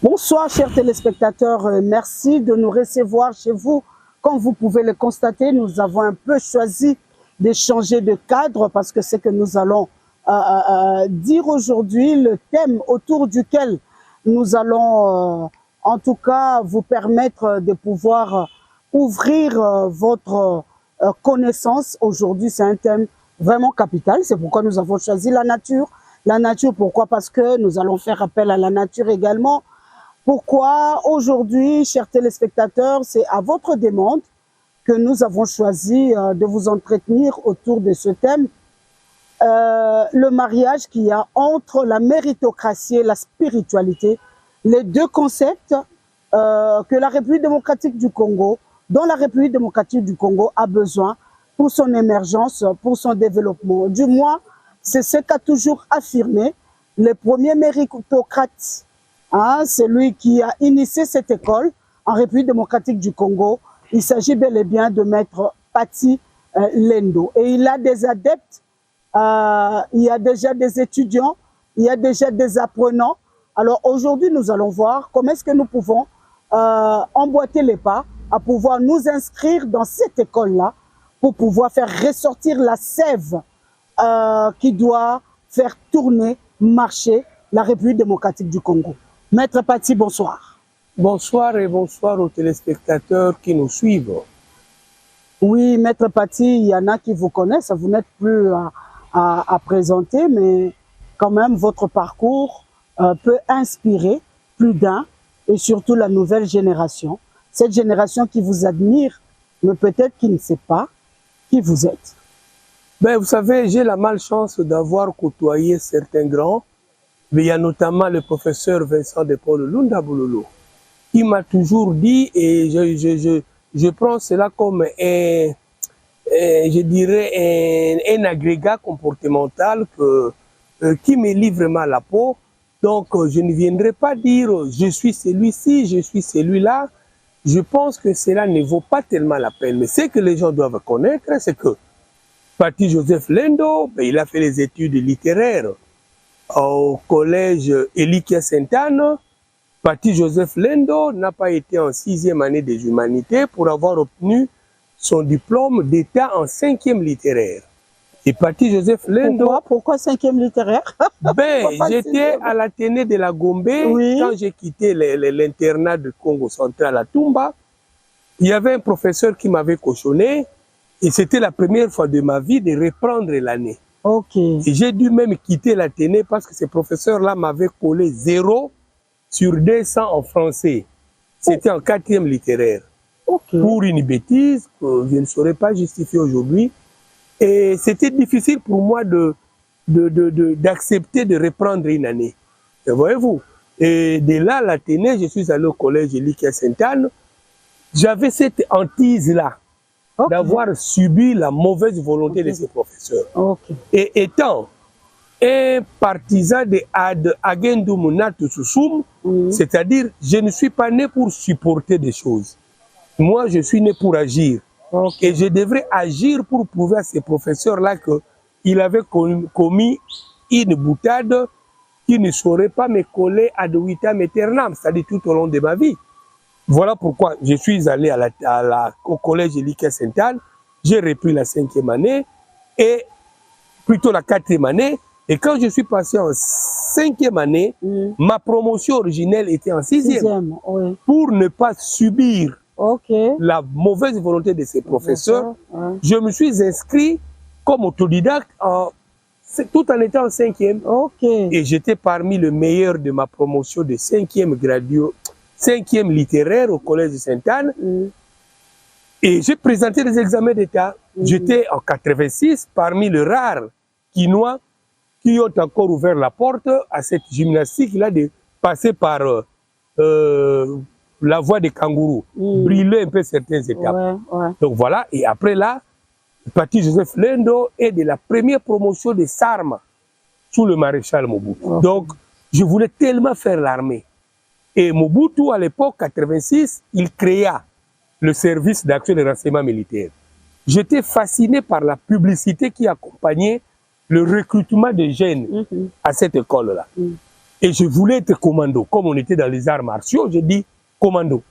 Bonsoir chers téléspectateurs, merci de nous recevoir chez vous. Comme vous pouvez le constater, nous avons un peu choisi de changer de cadre parce que c'est que nous allons dire aujourd'hui, le thème autour duquel nous allons en tout cas vous permettre de pouvoir ouvrir votre connaissance. Aujourd'hui, c'est un thème vraiment capital, c'est pourquoi nous avons choisi la nature. La nature, pourquoi? Parce que nous allons faire appel à la nature également. Pourquoi aujourd'hui, chers téléspectateurs, c'est à votre demande que nous avons choisi de vous entretenir autour de ce thème. Le mariage qu'il y a entre la méritocratie et la spiritualité, les deux concepts que la République démocratique du Congo, dont la République démocratique du Congo a besoin pour son émergence, pour son développement. Du moins, c'est ce qu'a toujours affirmé le premier méritocrate, celui qui a initié cette école en République démocratique du Congo. Il s'agit bel et bien de Maître Paty Lendo. Et il a des adeptes, il y a déjà des étudiants, il y a déjà des apprenants. Alors aujourd'hui, nous allons voir comment est-ce que nous pouvons emboîter les pas à pouvoir nous inscrire dans cette école-là pour pouvoir faire ressortir la sève qui doit faire tourner, marcher la République démocratique du Congo. Maître Paty, bonsoir. Bonsoir et bonsoir aux téléspectateurs qui nous suivent. Oui, Maître Paty, il y en a qui vous connaissent, vous n'êtes plus à présenter, mais quand même, votre parcours peut inspirer plus d'un, et surtout la nouvelle génération. Cette génération qui vous admire, mais peut-être qui ne sait pas qui vous êtes. Ben, vous savez, j'ai la malchance d'avoir côtoyé certains grands, mais il y a notamment le professeur Vincent de Paul Lunda Bololo, qui m'a toujours dit, et je prends cela comme je dirais un agrégat comportemental qui me lie vraiment la peau. Donc, je ne viendrai pas dire je suis celui-ci, je suis celui-là. Je pense que cela ne vaut pas tellement la peine. Mais ce que les gens doivent connaître, c'est que Paty Joseph Lendo, ben, il a fait les études littéraires au collège Elikia Sainte-Anne. Paty Joseph Lendo n'a pas été en 6e année des humanités pour avoir obtenu son diplôme d'État en 5e littéraire. Et Paty Joseph Lendo... Pourquoi 5e littéraire? Ben, j'étais à l'Athénée de la Gombe, oui. Quand j'ai quitté l'internat du Congo central à Tumba. Il y avait un professeur qui m'avait cautionné et c'était la première fois de ma vie de reprendre l'année. Okay. Et j'ai dû même quitter l'Athénée parce que ce professeur-là m'avait collé 0 sur 200 en français. C'était en 4e littéraire. Okay. Pour une bêtise que je ne saurais pas justifier aujourd'hui. Et c'était difficile pour moi d'accepter de reprendre une année. Et voyez-vous. Et de là, à l'Athénée, je suis allé au collège Elikia Sainte-Anne. J'avais cette hantise-là, okay, d'avoir subi la mauvaise volonté, okay, de ces professeurs. Okay. Et étant un partisan de Agendu Munatu Susum, c'est-à-dire, je ne suis pas né pour supporter des choses. Moi, je suis né pour agir. Okay. Et je devrais agir pour prouver à ces professeurs-là qu'il avait commis une boutade qui ne saurait pas me coller ad vitam aeternam, c'est-à-dire tout au long de ma vie. Voilà pourquoi je suis allé au collège Elikia Sainte-Anne, j'ai repris la 5e année, et plutôt la 4e année, et quand je suis passé en 5e année, ma promotion originelle était en 6e, oui, pour ne pas subir, okay, la mauvaise volonté de ces professeurs. Je me suis inscrit comme autodidacte tout en étant en 5e. Okay. Et j'étais parmi les meilleurs de ma promotion de 5e gradué, 5e littéraire au collège de Sainte-Anne. Et j'ai présenté les examens d'État. J'étais en 86 parmi les rares Quinois qui ont encore ouvert la porte à cette gymnastique-là de passer par la voie des kangourous, brûler un peu certaines étapes. Donc voilà, et après là, Paty Joseph Lendo est de la première promotion de Sarma sous le maréchal Mobutu. Donc, je voulais tellement faire l'armée. Et Mobutu, à l'époque, 86, il créa le service d'action de renseignement militaire. J'étais fasciné par la publicité qui accompagnait le recrutement des jeunes à cette école-là. Et je voulais être commando. Comme on était dans les arts martiaux, j'ai dit commando.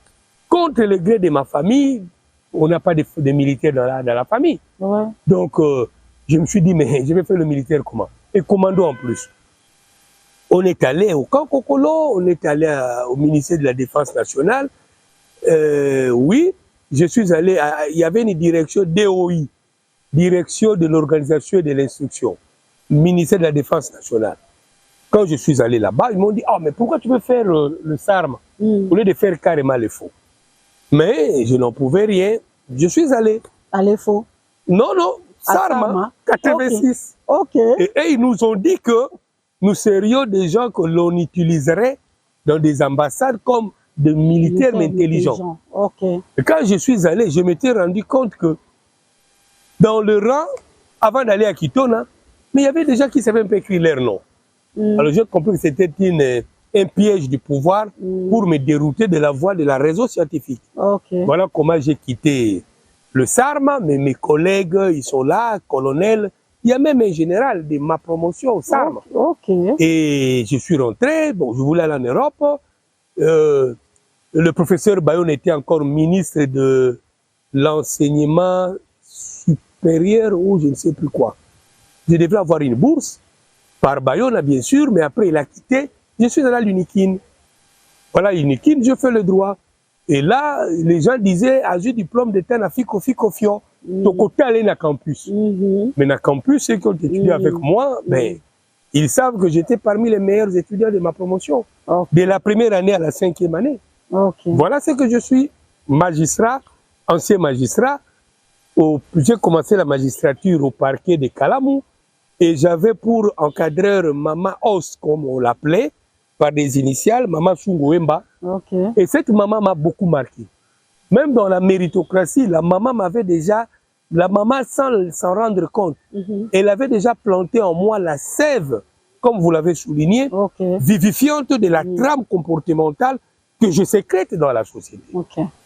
Contre le gré de ma famille, on n'a pas de militaires dans la famille. Ouais. Donc, je me suis dit, mais je vais faire le militaire comment? Et commando en plus. On est allé au camp Kokolo, on est allé au ministère de la Défense nationale. Oui, je suis allé, il y avait une direction DOI, direction de l'organisation et de l'instruction, ministère de la Défense nationale. Quand je suis allé là-bas, ils m'ont dit, ah, mais pourquoi tu veux faire le SARM au lieu de faire carrément le faux? Mais je n'en pouvais rien. Je suis allé. Allez, faux. Non, non, SARM, 86. Ok. Et ils nous ont dit que nous serions des gens que l'on utiliserait dans des ambassades comme des militaires intelligents. Ok. Et quand je suis allé, je m'étais rendu compte que dans le rang, avant d'aller à Kitona, mais il y avait des gens qui savaient un peu écrire leur nom. Alors j'ai compris que c'était un piège du pouvoir pour me dérouter de la voie de la réseau scientifique. Okay. Voilà comment j'ai quitté le SARM, mais mes collègues, ils sont là, colonels. Il y a même un général de ma promotion au SARM. Okay. Et je suis rentré, bon, je voulais aller en Europe. Le professeur Bayon était encore ministre de l'enseignement supérieur ou je ne sais plus quoi. Je devais avoir une bourse. Par Bayona, bien sûr, mais après il a quitté. Je suis allé à l'UNIKIN. Voilà, l'UNIKIN, je fais le droit. Et là, les gens disaient, ah, j'ai diplôme d'état na fiko fio. Donc, côté aller na campus. Mais na campus, ceux qui ont étudié avec moi, ben, ils savent que j'étais parmi les meilleurs étudiants de ma promotion. De la première année à la 5e année. Voilà ce que je suis. Magistrat, ancien magistrat. J'ai commencé la magistrature au parquet de Kalamou. Et j'avais pour encadreur Maman Os, comme on l'appelait, par des initiales, Maman Sungoemba. Et cette maman m'a beaucoup marqué. Même dans la méritocratie, la maman m'avait déjà, la maman sans s'en rendre compte, elle avait déjà planté en moi la sève, comme vous l'avez souligné, vivifiante de la trame comportementale que je sécrète dans la société.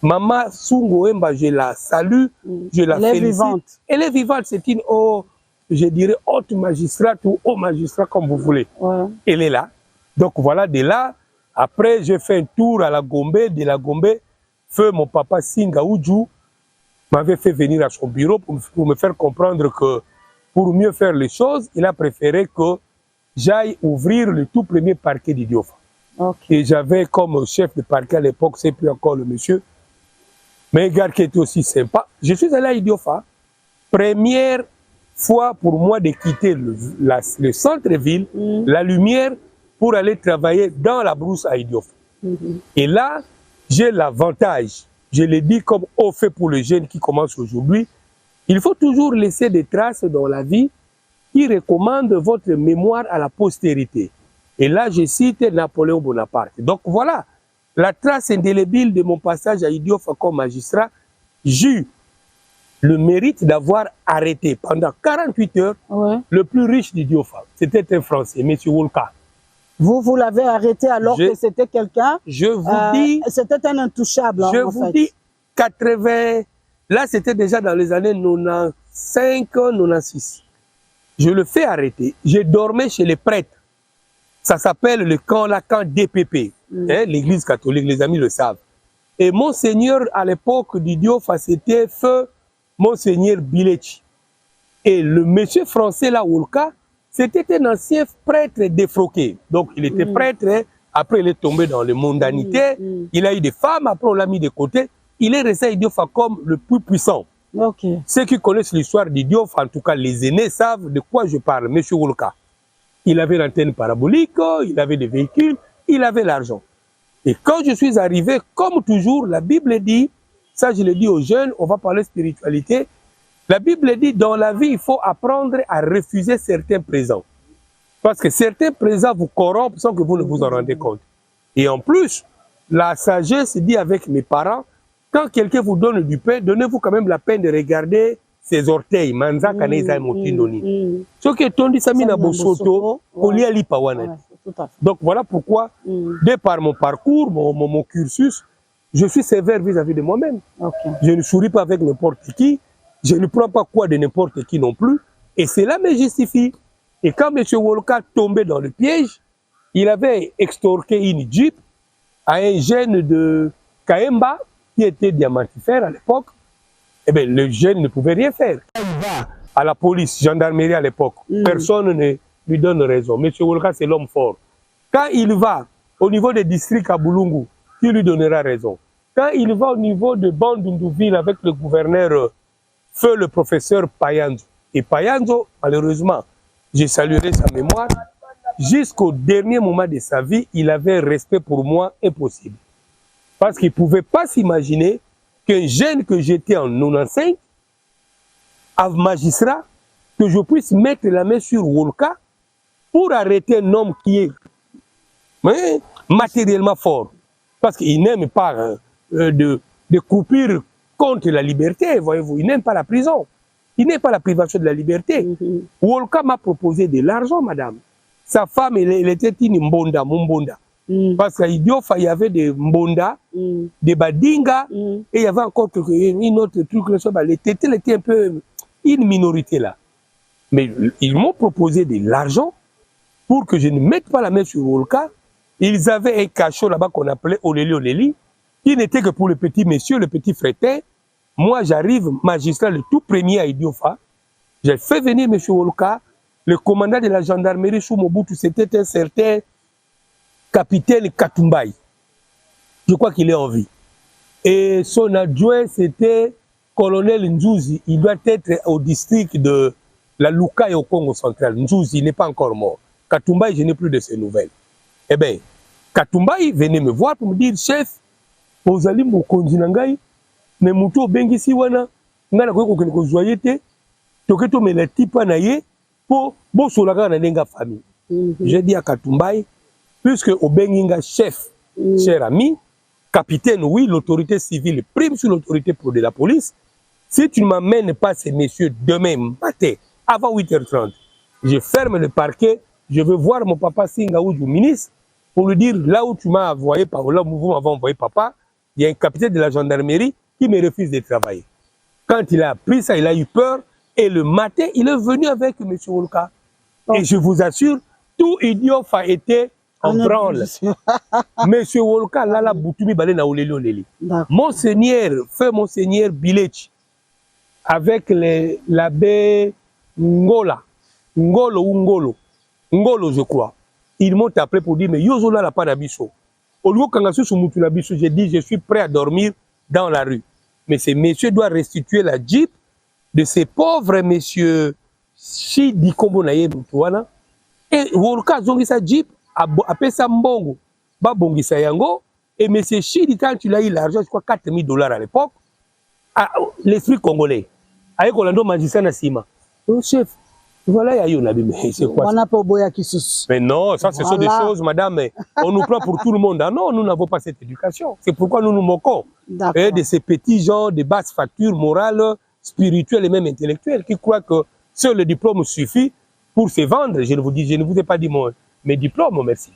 Maman Sungoemba, je la salue, je la félicite. Elle est vivante. Elle est vivante, c'est une je dirais haute magistrate ou haut magistrat comme vous voulez. Elle est là. Donc voilà, de là, après j'ai fait un tour à la Gombe. De la Gombe, feu mon papa Singa Oudjou m'avait fait venir à son bureau pour me faire comprendre que pour mieux faire les choses, il a préféré que j'aille ouvrir le tout premier parquet d'Idiofa. Et j'avais comme chef de parquet à l'époque, c'est plus encore le monsieur, mais un gars qui était aussi sympa. Je suis allé à Idiofa, première fois pour moi de quitter le centre-ville, la lumière, pour aller travailler dans la brousse à Idiofa. Et là, j'ai l'avantage, je le dis comme au fait pour les jeunes qui commencent aujourd'hui, il faut toujours laisser des traces dans la vie qui recommandent votre mémoire à la postérité. Et là, je cite Napoléon Bonaparte. Donc voilà, la trace indélébile de mon passage à Idiofa comme magistrat, j'ai eu le mérite d'avoir arrêté pendant 48 heures le plus riche d'Idiofa. C'était un Français, M. Wolka. Vous l'avez arrêté alors que c'était quelqu'un... Je vous dis... C'était un intouchable, je vous dis, 80... Là, c'était déjà dans les années 95, 96. Je le fais arrêter. Je dormais chez les prêtres. Ça s'appelle le camp Lacan DPP. Hein, l'église catholique, les amis le savent. Et Monseigneur, à l'époque d'Idiofa, c'était feu Monseigneur Bilechi. Et le monsieur français, là, Wolka, c'était un ancien prêtre défroqué. Donc, il était prêtre, hein. Après, il est tombé dans les mondanités. Il a eu des femmes, après, on l'a mis de côté. Il est resté à Idiofa comme le plus puissant. Ceux qui connaissent l'histoire d'Idiofa, en tout cas les aînés, savent de quoi je parle, monsieur Wolka. Il avait l'antenne parabolique, il avait des véhicules, il avait l'argent. Et quand je suis arrivé, comme toujours, la Bible dit, ça je le dis aux jeunes, on va parler spiritualité, la Bible dit, dans la vie, il faut apprendre à refuser certains présents. Parce que certains présents vous corrompent sans que vous ne vous en rendez compte. Et en plus, la sagesse dit avec mes parents, quand quelqu'un vous donne du pain, donnez-vous quand même la peine de regarder ses orteils. Manza kaneza motindoni. Ce qui est tondi samina bosoto, kolia lipa wana. Donc voilà pourquoi, de par mon parcours, mon cursus, je suis sévère vis-à-vis de moi-même. Je ne souris pas avec n'importe qui. Je ne prends pas quoi de n'importe qui non plus. Et cela me justifie. Et quand M. Wolka tombait dans le piège, il avait extorqué une Jeep à un jeune de Kaemba qui était diamantifère à l'époque. Eh bien, le jeune ne pouvait rien faire. Quand il va à la police, gendarmerie à l'époque, personne ne lui donne raison. Monsieur Wolka, c'est l'homme fort. Quand il va au niveau des districts à Boulungu, qui lui donnera raison? Quand il va au niveau de Bandundouville avec le gouverneur feu le professeur Payanzo. Et Payanzo, malheureusement, je saluerai sa mémoire, jusqu'au dernier moment de sa vie, il avait un respect pour moi impossible. Parce qu'il ne pouvait pas s'imaginer qu'un jeune que j'étais en 95, un magistrat, que je puisse mettre la main sur Wolka pour arrêter un homme qui est matériellement fort. Parce qu'il n'aime pas de croupir contre la liberté, voyez-vous. Il n'aime pas la prison. Il n'aime pas la privation de la liberté. Wolka m'a proposé de l'argent, madame. Sa femme, elle était une mbonda, mbonda. Parce qu'à Idiofa, il y avait des mbonda, des badinga, et il y avait encore une autre truc. Les tétés étaient un peu une minorité là. Mais ils m'ont proposé de l'argent pour que je ne mette pas la main sur Wolka. Ils avaient un cachot là-bas qu'on appelait Oleli Oleli, qui n'était que pour le petit monsieur, le petit frétin. Moi, j'arrive, magistrat, le tout premier à Idiofa. J'ai fait venir M. Wolka, le commandant de la gendarmerie sous Mobutu, c'était un certain capitaine Katumbaï. Je crois qu'il est en vie. Et son adjoint, c'était colonel Nzouzi. Il doit être au district de la Lukaï au Congo central. Nzouzi, il n'est pas encore mort. Katumbaï, je n'ai plus de ses nouvelles. Eh bien, Katumbaï venait me voir pour me dire, chef, vous allez me conduire. Mais muto bengi si wana ngana ko ko ko joyete to keto me la tipa na ye po bo solaka na nenga famille. J'ai dit à Katumbaï, puisque au benginga chef, cher ami, capitaine, oui, l'autorité civile prime sur l'autorité de la police. Si tu ne m'amènes pas ces messieurs demain matin avant 8h30, je ferme le parquet, je veux voir mon papa Singaou du ministre pour lui dire là où tu m'as envoyé, là où vous m'avez envoyé papa, il y a un capitaine de la gendarmerie qui me refuse de travailler. Quand il a appris ça, il a eu peur. Et le matin, il est venu avec M. Wolka. Et je vous assure, tout idiot a été en branle. M. Wolka, là, la boutumi balé na oleli oleli. Monseigneur, feu Monseigneur Bilech, avec l'abbé Ngolo, je crois. Ils m'ont appelé pour dire, mais Yozola la pas d'abisso. Au lieu quand sur Moutou l'abisso, j'ai dit, je suis prêt à dormir dans la rue. Mais ces messieurs doivent restituer la Jeep de ces pauvres messieurs Chidi Kombonaye Moutouana. Et Wolka zongi sa Jeep, appelle ça Mbongo, Babongi Sayango. Et monsieur Chidi, quand tu l'as eu l'argent, je crois $4,000 à l'époque, l'esprit congolais. Avec Orlando Magistrat Nassima. Oh chef, voilà, il y a eu c'est quoi ça? Mais non, ça ce sont des choses, madame, on nous prend pour tout le monde. Ah non, nous n'avons pas cette éducation. C'est pourquoi nous nous moquons de ces petits gens de basse facture morale, spirituelle et même intellectuelle qui croient que seul le diplôme suffit pour se vendre. Je ne vous ai pas dit mes diplômes, merci.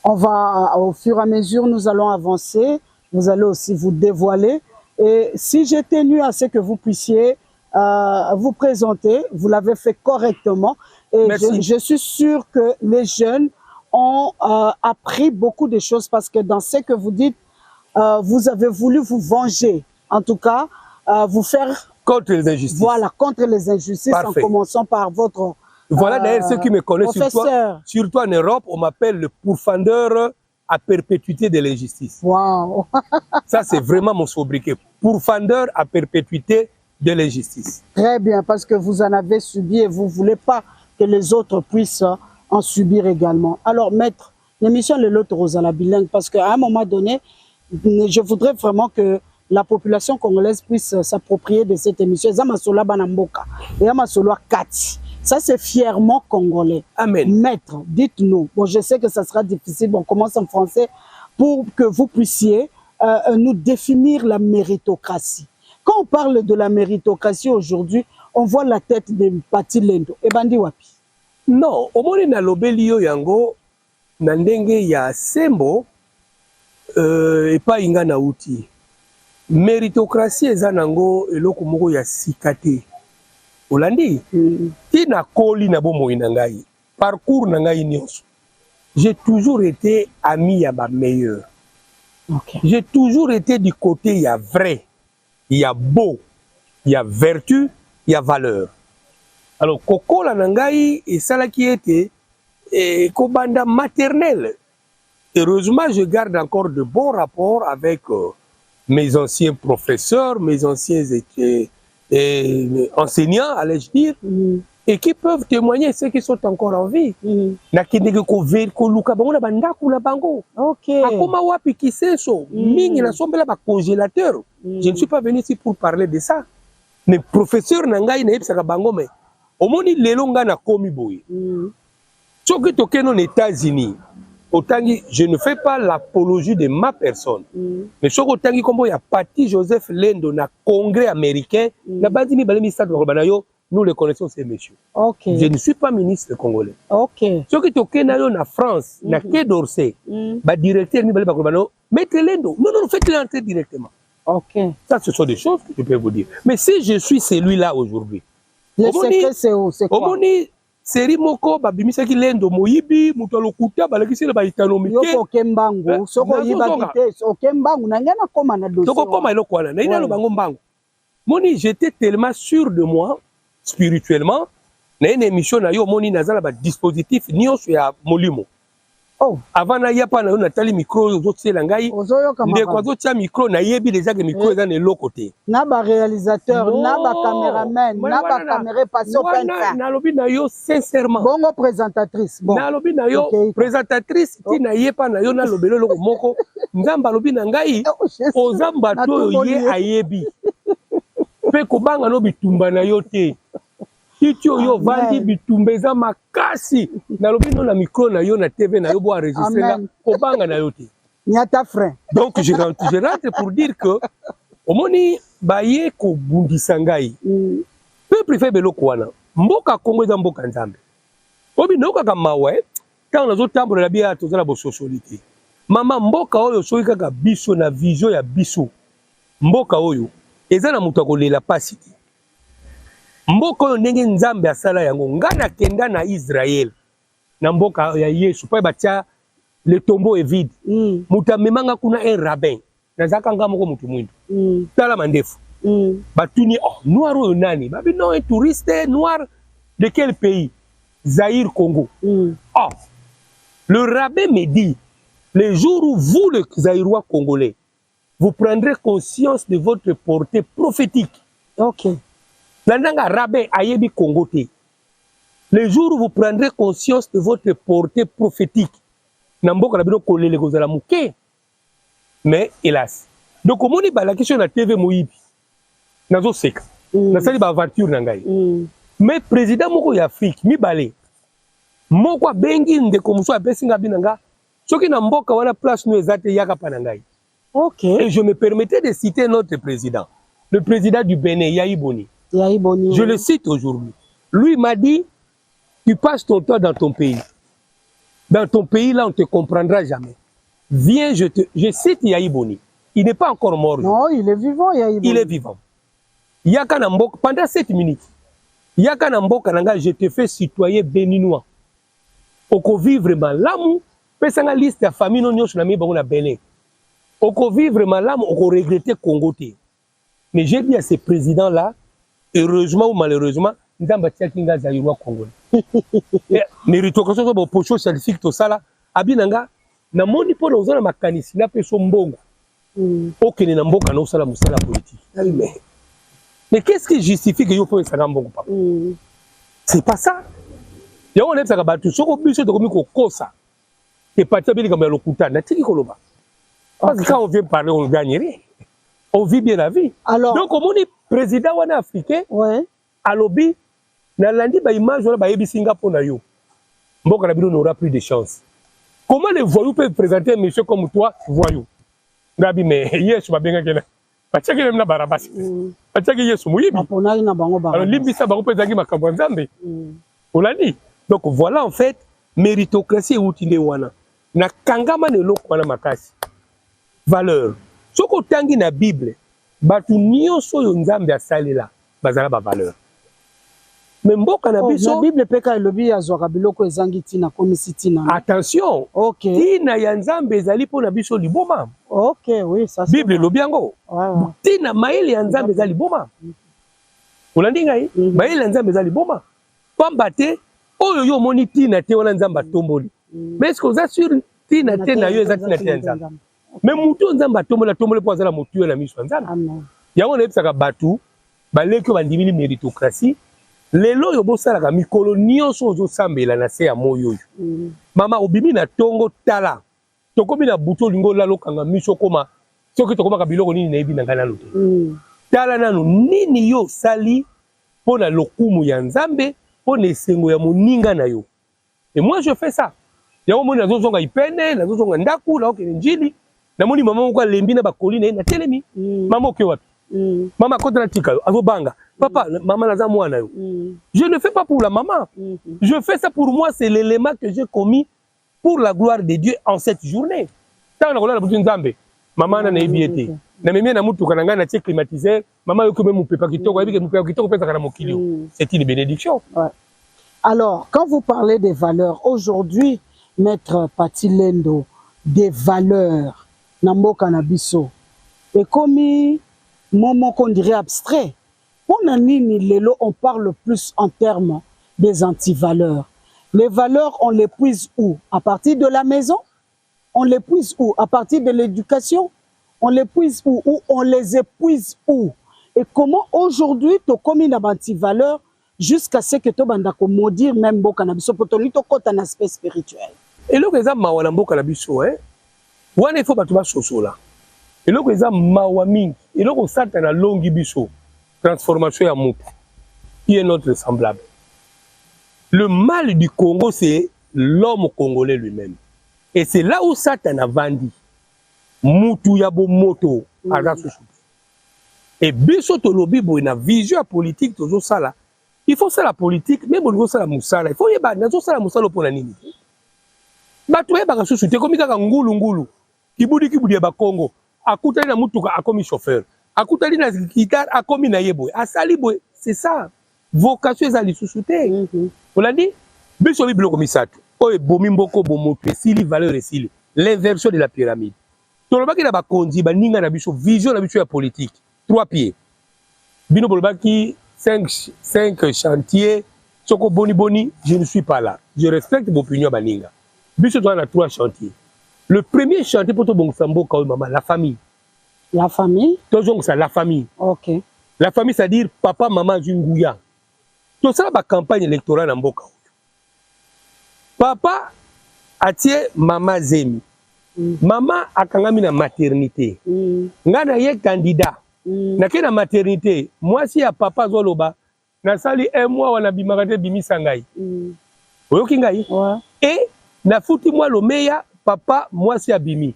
On va, au fur et à mesure, nous allons avancer. Vous allez aussi vous dévoiler. Et si j'ai tenu à ce que vous puissiez vous présenter, vous l'avez fait correctement. Et je suis sûre que les jeunes ont appris beaucoup de choses parce que dans ce que vous dites, vous avez voulu vous venger. En tout cas, vous faire... Contre les injustices. Voilà, contre les injustices. Parfait. En commençant par votre... Voilà d'ailleurs ceux qui me connaissent surtout en Europe, on m'appelle le pourfendeur à perpétuité de l'injustice. Wow. Ça, c'est vraiment mon sobriquet. Pourfendeur à perpétuité de l'injustice. Très bien, parce que vous en avez subi et vous ne voulez pas que les autres puissent en subir également. Alors, maître, l'émission de l'autre Rosala bilingue, parce qu'à un moment donné, je voudrais vraiment que la population congolaise puisse s'approprier de cette émission. Zamasola Banamboka et Zamasola Kati. Ça, c'est fièrement congolais. Amen. Maître, dites-nous, bon, je sais que ça sera difficile, on commence en français, pour que vous puissiez nous définir la méritocratie. Quand on parle de la méritocratie aujourd'hui, on voit la tête de Pati Lendo. Et Bandi Wapi? Non, au moins na lobeli yo yango, na ndenge ya sembo, et pas inga na uti. Méritocratie eza nango eloko moko ya sikate. Olandi, tina koli na bomo inangai, parcours na ngai nyonso. j'ai toujours été ami à ma meilleure. Okay. J'ai toujours été du côté, il y a vrai, il y a beau, il y a vertu, il y a valeur. Alors, Koko la nangai et ça qui était Kobanda maternelle. Heureusement, je garde encore de bons rapports avec mes anciens professeurs, mes anciens enseignants, allais-je dire, et qui peuvent témoigner ceux qui sont encore en vie. Je ne suis pas venu ici pour parler de ça. Mais professeur nangai na yebisaka bango mais omoni lelo nga na komi boye. Soki tokeno aux États-Unis, autangi je ne fais pas l'apologie de ma personne. Mais soki autangi kombo ya Paty Joseph Lendo na congrès américain, na bandi mi balemi stade banayo, nous le connaissons ces messieurs. Okay. Je ne suis pas ministre congolais. Okay. Soki tokena yo na France, na Quai d'Orsay, ba directeur mi balemi banao, mettez Lendo. Non, faites-le entrer directement. Okay. Ça, ce sont des choses que je peux vous dire. Mais si je suis celui-là aujourd'hui, le secret, c'est où? C'est quoi? Omoni, seri moko, babimisaki Lendo, moyibi, mutalokuta, balakisi na baitanomike. Yoko kembangu, soko yiba kite, okembangu, nangana koma na dossier. Soko koma iloko wana, na ina lo bango mbangu. Moni, j'étais tellement sûr de moi, spirituellement, na une émission na yo, moni, nazala ba dispositif, nyonso ya molimo. Oh. Avant na yapa na yo natali micro ozotie la ngai ndeko azotia micro na yebi déjà que micro eza na lokote na ba réalisateur na ba caméraman na ba caméra passé au pensa na lobi na yo sincèrement bongo présentatrice bon na lobi na yo présentatrice ti na yepa na yo na lobelo loko moko nzamba lobi na ngai ozamba to ye ayebi pe ko banga no bitumba na yo te Titi yo vandi bitumbeza makasi na lobi no na micro na yo na TV na yo bo enregistrer là kobanga na yo te nyata frein. Donc je rentre pour dire que omoni baye ko bundisa ngai peuple fait beloko wana mboka Kongo eza mboka nzambe obi noka kama mawe tant nazo tambola la bia tozala bo socialité mama mboka oyo soki kaka biso na vision ya biso mboka oyo eza na mutu akolela pasi te mboka oyo ndenge nzambe asala yango ngana kenda na Israël na mboka ya Yesu pa batia le tombeau est vide mutu amemanga kuna un rabbin nazaka nga moko mutu mwindu tala mandefu batuni oh noir oyo nani babi non un touriste noir de quel pays? Zaïre, Congo. Oh le rabbin me dit le jour où vous le Zaïrois congolais vous prendrez conscience de votre portée prophétique. OK. Nandanga rabbin ayebi Congo te. Le jour où vous prendrez conscience de votre portée prophétique, namboka nabino kolele kozala muke. Mais hélas. Donc au moni la question na TV moyibi. Nazo seka. Na sali ba aventure na ngai. Mais président moko ya Afrique mi balé. Moko bengi ndeko muso apesinga binanga. Soki na mboka wana place no ezate yaka pa na ngai. OK. Et je me permettais de citer notre président. Le président du Bénin, Yahi Boni. Je le cite aujourd'hui. Lui m'a dit, tu passes ton temps dans ton pays. Dans ton pays, là, on ne te comprendra jamais. Viens, je cite Yahi Boni. Il n'est pas encore mort. Non, il est vivant, Yahi Boni. Il est vivant. Yaka Namboka, pendant 7 minutes, Yaka Namboka, je te fais citoyen béninois. Oko vivre malamu, pesanga liste de famille non nyos na mi bango na Bénin. Oko vivre malamu, oko regretter Congo te. Mais j'ai dit à ces présidents-là, heureusement ou malheureusement, nous avons bâti un Zaïrois congolais. Méritocratie, c'est un pocho scientifique, tout ça là. Abinanga, na moni po na uzana makanisi na peso mbongo. Ok, ni namboka na usala musala politique. Mais qu'est-ce qui justifie que yo faut ça mbongo papa? C'est pas ça. Yango na pesa ka batu soko biso to komi ko kosa. Et parti abili comme lokuta na tiki koloba. Parce que quand on vient parler on gagne rien. On vit bien la vie. Alors, donc, comme on est président africain, à lobby, na landi ba image on ba yebi Singapour na yo. Mboka na bino n'aura plus de chance. Comment les voyous peuvent présenter un monsieur comme toi, voyou? Ngabi mais yes ba benga kena. Ba tchaki même na barabasi. Ba tchaki yesu muyibi. Apona ina bango barabasi. Alors limbisa bango pezaki makambo nzambe. On l'a dit. Donc voilà en fait méritocratie outinde wana. Na kangama ne loko wana makasi. Valeur. Soko tangi na Bible, batu nyonso yo nzambe asali la, bazala ba valeur. mais mboka na biso la Bible peka elobi azwaka biloko ezangi tina komisi tina. Attention, OK. Tina ya Nzambe ezali po na biso liboma. OK, oui, ça c'est Bible elobi yango. Tina mayele ya Nzambe ezali liboma. Olandi ngai? Mayele ya Nzambe ezali liboma. Pamba te oyo yo moni tina te wana Nzambe atomboli. Mais est-ce que vous êtes sûr tina te na yo ezali tina te ya Nzambe? Mais mutu Nzambe atomboli po azala mutu yo na miso ya Nzambe. Amen. Yango na yebisaka batu baleki bandimili méritocratie. Lelo yo bosalaka mikolo nyonso ozosambela na se ya moyo oyo. Mama obimi na tongo tala. Tokomi na buto lingo lalokanga miso koma soki tokomaka biloko nini na yebi na ngana lote. Tala nanu nini yo sali pona lokumu ya Nzambe pona esengo ya moninga na yo. Et moi je fais ça. Yango moni nazozonga ipene, nazozonga ndaku la okene njili. Na moni mama moko lembi na bakoli na telemi. Mama oke wapi? Mama kota na tika yo azobanga. Papa, maman naza mwana yo. Je ne fais pas pour la maman. Je fais ça pour moi, c'est l'élément que j'ai commis pour la gloire de Dieu en cette journée. Tant on a la boutique Nzambe, maman na ebiete. Na memi na mutu kananga na tie climatiseur, maman yo comme mon papa kitoko, ebi ke mon papa kitoko pesa kana mokilio. C'est une bénédiction. Ouais. Alors, quand vous parlez des valeurs aujourd'hui, maître Patilendo, des valeurs namboka na biso. Et comme moment qu'on dirait abstrait. Pour Nanini Lelo, on parle plus en termes des antivaleurs. Les valeurs, on les puise où? À partir de la maison? On les puise où? À partir de l'éducation? On les puise où? Ou on les épuise où? Et comment aujourd'hui, tu commis des antivaleurs jusqu'à ce que tu vas maudire même Boka Nabiso pour ton un aspect spirituel? Et là, les hommes ont Boka Nabiso, il faut pas tout ça là. Et là, les hommes ont et là, on s'attend à longue biso. Transformation à Moutou, qui est notre semblable. Le mal du Congo, c'est l'homme congolais lui-même. Et c'est là où Satan a vendu. Moutou yabo moto, et biso tolobi bo na vision politique tozo sala. Il faut ça la politique, mais bon ça la musala. Il faut yeba nazo sala musala pour la nini. Batu yeba kasusu te komi kaka ngulu. Kibudi ba Congo. Akutali na mutuka akomi chauffeur. Akutali na guitare akomi na yeboy. Asali boy, c'est ça. Vocation ezali susute. On l'a dit. Biso biblo komi sato. Oye bomi mboko bomoto esili valeur esili. L'inversion de la pyramide. Tolobaki na ba konzi ba ninga na biso vision na biso ya politique. 3 pieds. Bino bolobaki 5 chantiers. Soko boni, je ne suis pas là. Je respecte vos opinions baninga. Biso toi na 3 chantiers. Le premier chantier pour tout bon sambo maman, la famille. La famille? Toujours ça, la famille. Ok. La famille, c'est-à-dire papa, maman, Zungouya. Tout ça, la campagne électorale en Boka. Papa a tiré maman Zemi. Maman a kangami na maternité. Ngana ye candidat. Na ke na maternité. Moi, si a papa Zoloba, na sali 1 mois, wana bimarate bimi sangai. Oyoki ngai? Et na fouti moi le meilleur. Papa, moi c'est Abimi.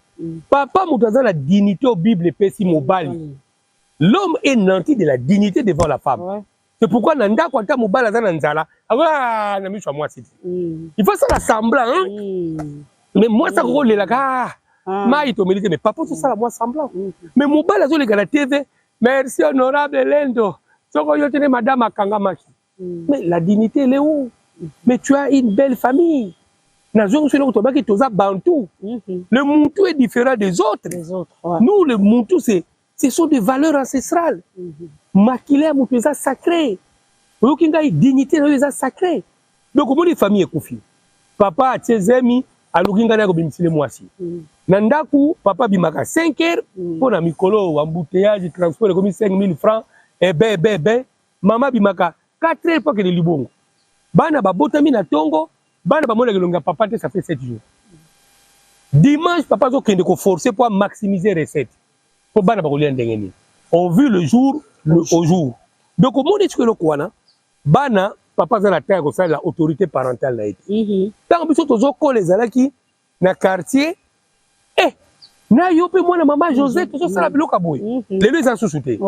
Papa, moutaza la dignité au Bible pesi mobali. L'homme est nanti de la dignité devant la femme. C'est pourquoi nanda kwata mobala za nanzala. Ah, na michwa moi c'est. Il faut ça l'assemblant hein. Mais moi ça rôle la ga. Mai to milité mais papa tout ça la moi semblant. Mais mobala zo le ga la TV. Merci honorable Lendo. Soko yo tene madame Akangamaki. Mais la dignité elle est où? Mais tu as une belle famille. Le Moutou est différent des autres. Nous, le Moutou, ce sont des valeurs ancestrales. Makile Moutou est sacré. Aucune dignité est sacré. Donc, comment les familles sont confiées? Papa a ses amis, à l'Ougingana Gobimisile Moisi. Nandaku, papa bimaka 5 heures, pour un mikolo, embouteillage, transport, comme 5 000 francs, et ben, maman bimaka 4 heures pour que les libons. Bana babotami na tongo. Bana bamona gelonga papa ça fait 7 jours. Dimanche papa zo kende ko forcer pour maximiser recette. Pour bana bakolia ndengeni. On vu le jour au jour. Donc au monde que le kwana bana papa za la terre ko ça la autorité parentale na été. Tant biso tozo ko les alaki na quartier na yo pe mwana maman José tozo sala biloka boy. Les deux en sous-souté.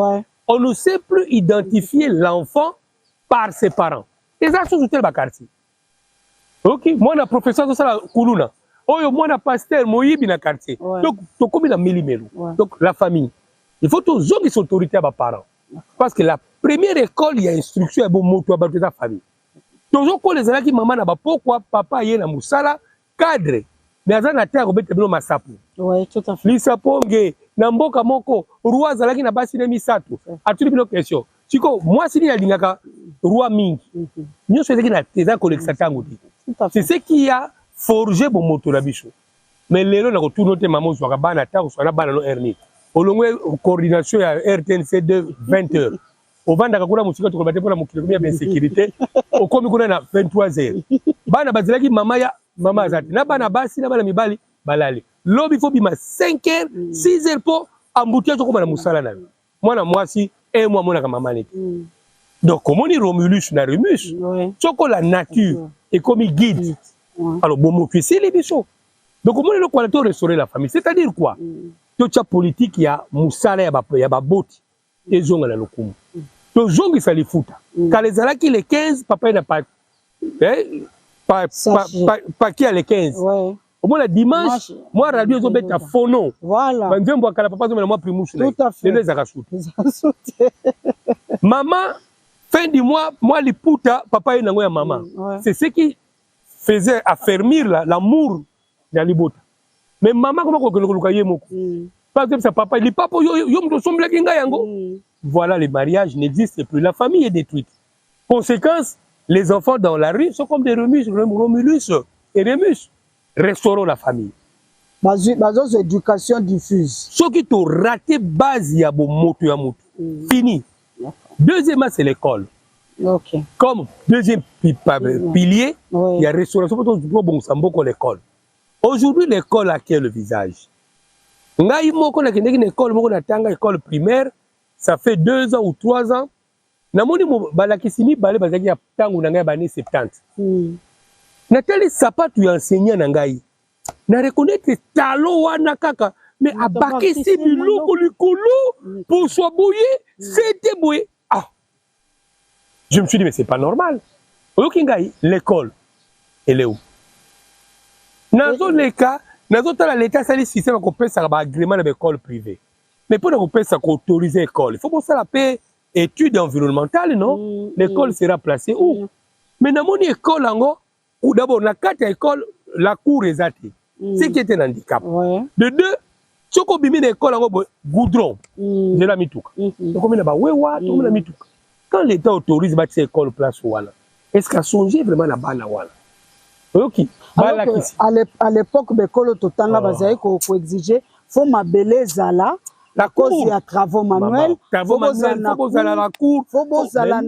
On ne sait plus identifier l'enfant par ses parents. Les en sous-souté le quartier. Ok, moi na professeur de ça kuluna. Oyo moi na pasteur moyibi na quartier. Donc to comme la milimelo. Donc la famille. Il faut tous autres autorité à mes parents. Parce que la première école il y a instruction à bon mot à la famille. toujours ko les alaki maman na ba pourquoi papa yé na musala cadre mais aza na terre obete bino masapo. Oui, tout à fait. Lisaponge na mboka moko roi azalaki na basi na misato atuli bino question siko moi sini alingaka roi mingi nyonso ezaki na teza kolekisa tango te. C'est ce qui a forgé bon moto la biso mais lelo na kotourno te mama ozwaka bana tango swana bana no erni olongwe coordination ya RTNC de 20h ovandaka kuna musika tokobate pona mokili komia bien sécurité okomi kuna na 23h bana bazalaki mama azati na bana basi na bana mibali balali lobi fo bima 5h 6h po embouteillage ko bana musala na mwana mwasi moi monaka mama neti donc comment ni Romulus na Remus soko la nature et comme guide alors bon mot c'est les biso donc comment le quoi restaurer la famille c'est-à-dire quoi to cha politique ya musala ya ba boti ezonga na lokumu to zongi sali futa kalezala ki les 15 papa n'a pas pas qui a les 15 ouais. Au moins le dimanche moi radio zo beta phono voilà banzembo akala papa zo na moi primus là les zakasuti maman fin du mois moi li puta papa ina ngoya maman c'est ce qui faisait affermir l'amour dans libota mais maman comment ko ko yemoko parce que sa papa il papa yo mto somble kinga yango voilà le mariage n'existe plus la famille est détruite conséquence les enfants dans la rue sont comme des Romulus et Remus restaurons la famille bazo éducation diffuse ceux qui t'ont raté base ya bo moto ya moto fini. Deuxièmement c'est l'école. OK. Comme deuxième pilier, il y a restauration pour bon samboko l'école. Aujourd'hui l'école a quel visage? Ngai moko na kendeki na école moko na tanga école primaire, ça fait 2 ans ou 3 ans. Na moni balakisimi balé bazaki ya tangu na ngai bani 70. Na tali sapatu ya enseignant na ngai. Na reconnaître talent wana kaka mais abakisi biloko likolo pour soit bouillé, c'était bouillé. Ah. Je me suis dit mais c'est pas normal. Oyokingai l'école elle est où? Nazo leka, nazo tala l'état sali système ko pesa ba agrément na école privée. Mais pour ko pesa ko autoriser école, il faut que ça la paie études environnementales non? L'école sera placée où? Mais na moni école ango ou d'abord la carte école la cour ezati. C'est qui était un handicap. De deux, soko bimi na école ango goudron. Je la mituka. Donc on ba wewa, tout la mituka. Quand l'état autorise ba école place wala. Est-ce qu'a songé vraiment la bana wala? OK. À l'époque l'école totanga bazai ko exiger faut mabele zala la cause il y a travaux manuels faut bozala la cour faut bozala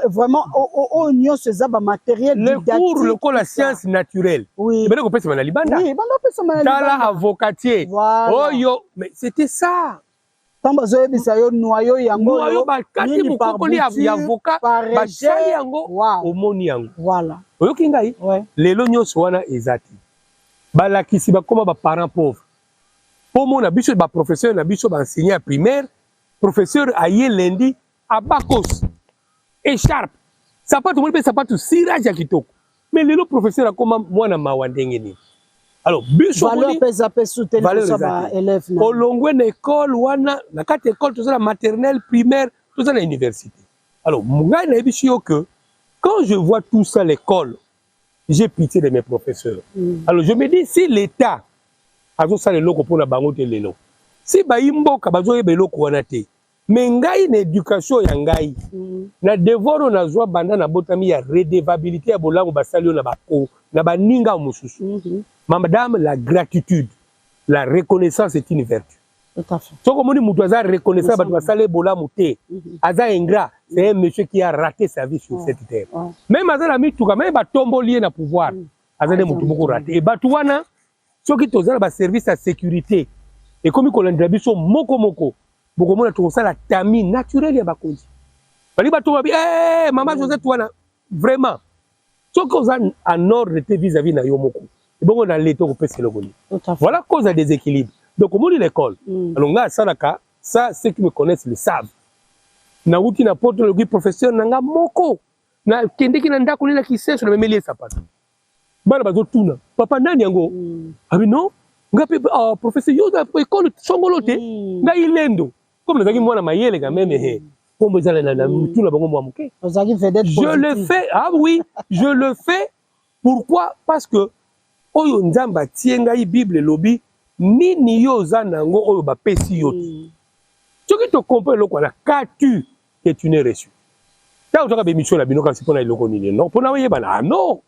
vraiment au union ce zaba matériel didactique le cours le cours la science naturelle oui ben ko pesa na libanda oui bando pesa na libanda tala avocatier oh yo mais c'était ça tamba zo ebisa yo noyau yango noyau ba kati mukokoli ya avocat ba chali yango omoni yango voilà oyoki ngai lelo nyonso wana ezati balakisi bakoma ba parents pauvres. Pour mon abisso, ba professeur nabisso ba enseignant primaire, professeur aye lundi à Bakos, écharpe. Ça pas tout le monde ça pas tout cirage à kitoko. Mais le professeur a comme moi na mawandenge ni. Alors biso valeur pesa soutenir ça ba élève na. Olongwe na école wana na quatre école tout ça la maternelle, primaire, tout ça la université. Alors mungai na biso que quand je vois tout ça l'école, j'ai pitié de mes professeurs. Alors je me dis si l'État azo sala loko pona bango te lelo si ba imboka bazo yeba loko wana te mais ngai na éducation ya ngai na devoir na zwa banda na botami ya redevabilité ya bolango basali na bako na baninga mususu madame la gratitude la reconnaissance est une vertu tout à fait soko moni mutu aza reconnaissant batu basali bolamu te aza ingrat c'est un monsieur qui a raté sa vie sur cette terre même azala mituka même batombo lié na pouvoir azale mutu moko raté et batu wana ceux qui ont un service à sécurité et comme ils ont biso moko moko beaucoup monde tout ça la tamis naturelle ya bakonzi bali bato babi maman Joseph wana vraiment ceux qui ont un ordre de vis-à-vis na yo moko et bon dans l'état ko pese lokoni voilà cause à déséquilibre donc au monde de l'école alors nga salaka ça ceux qui me connaissent le savent na uti na porte le professeur nanga moko na kendeki na ndako nila kiseso na memelie sapato bana bazo tuna papa nani yango abi non ngapi professeur yo da école songolo te nga ilendo comme les aki mwana mayele quand même Tout le monde je le fais, ah oui, je le fais. Pourquoi? Parce que oyo nzamba tienga i Bible lobby ni yo zanango oyo ba pesi yo. Ce qui te comprend le quoi la qu'as-tu que tu n'es reçu. Tant que tu mission la binoka c'est pour na iloko ni non pour na yebana ah non.